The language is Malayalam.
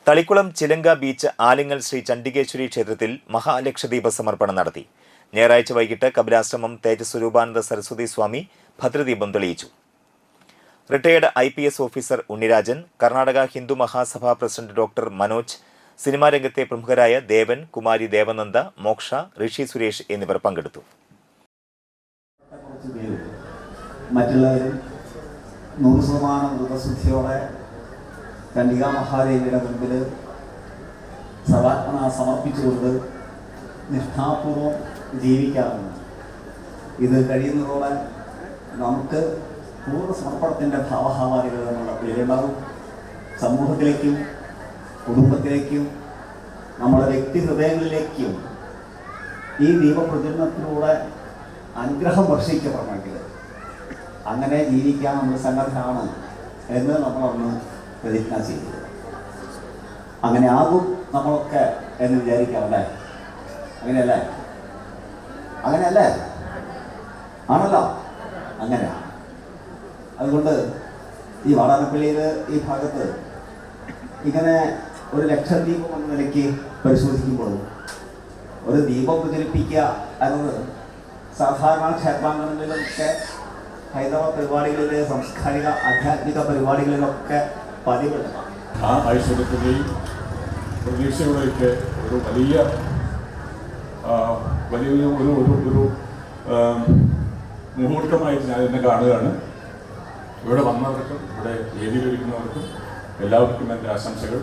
തളിക്കുളം ചിലങ്ക ബീച്ച് ആലിങ്ങൽ ശ്രീ ചണ്ഡികേശ്വരി ക്ഷേത്രത്തിൽ മഹാലക്ഷദീപ സമർപ്പണം നടത്തി. ഞായറാഴ്ച വൈകിട്ട് കപിലാശ്രമം തേജസ്വരൂപാനന്ദ സരസ്വതി സ്വാമി ഭദ്രദീപം തെളിയിച്ചു. Retired IPS officer Unnirajan, Karnataka Hindu Mahasabha president doctor Manoj, cinema രംഗത്തെ പ്രമുഖരായ ദേവൻ, കുമാരി ദേവനന്ദ, മോക്ഷ, ഋഷി സുരേഷ് എന്നിവർ പങ്കെടുത്തു. മറ്റുള്ളവരും 100% വ്രതശുദ്ധിയോടെ ചണ്ഡികാ മഹാദേവിയുടെ മുൻപിൽ സർവാത്മന സമർപ്പിച്ചുകൊണ്ട് നിഷ്ഠാപൂർവം ജീവിക്കാറുണ്ട്. ഇത് കഴിയുന്നതോടെ നമുക്ക് പൂർണ്ണ സമർപ്പണത്തിൻ്റെ ഭാവഹാവാദികൾ നമ്മുടെ പേരുണ്ടാവും. സമൂഹത്തിലേക്കും കുടുംബത്തിലേക്കും നമ്മുടെ വ്യക്തി ഹൃദയങ്ങളിലേക്കും ഈ ദീപപ്രചരണത്തിലൂടെ അനുഗ്രഹം വർഷിക്കപ്പെടണമെങ്കിൽ അങ്ങനെ ജീവിക്കാൻ നമ്മൾ സന്നദ്ധരാണ് എന്ന് നമ്മളൊന്ന് പ്രതിജ്ഞ ചെയ്തത്. അങ്ങനെ ആകും നമ്മളൊക്കെ എന്ന് വിചാരിക്കാമല്ലേ? അങ്ങനെയല്ലേ? അങ്ങനെയല്ലേ? ആണല്ലോ, അങ്ങനെയാണ്. അതുകൊണ്ട് ഈ വാടാനപ്പള്ളിയിൽ ഈ ഭാഗത്ത് ഇങ്ങനെ ഒരു ലക്ഷദ്വീപം എന്ന നിലയ്ക്ക് പരിശോധിക്കുമ്പോൾ ഒരു ദീപം പ്രചരിപ്പിക്കുക എന്നത് സാധാരണ ക്ഷേത്രാങ്കണങ്ങളിലൊക്കെ ഹൈന്ദവ പരിപാടികളിലെ സാംസ്കാരിക ആധ്യാത്മിക പരിപാടികളിലൊക്കെ പതിവുള്ളതാണ്. ആ ഐശ്വര്യത്തിൻ്റെയും പ്രതീക്ഷയുടെയൊക്കെ ഒരു വലിയ മുഹൂർത്തമായിട്ട് ഞാൻ എന്നെ കാണുകയാണ്. ഇവിടെ വന്നവർക്കും ഇവിടെ വേദിയിലിരിക്കുന്നവർക്കും എല്ലാവർക്കും എൻ്റെ ആശംസകൾ.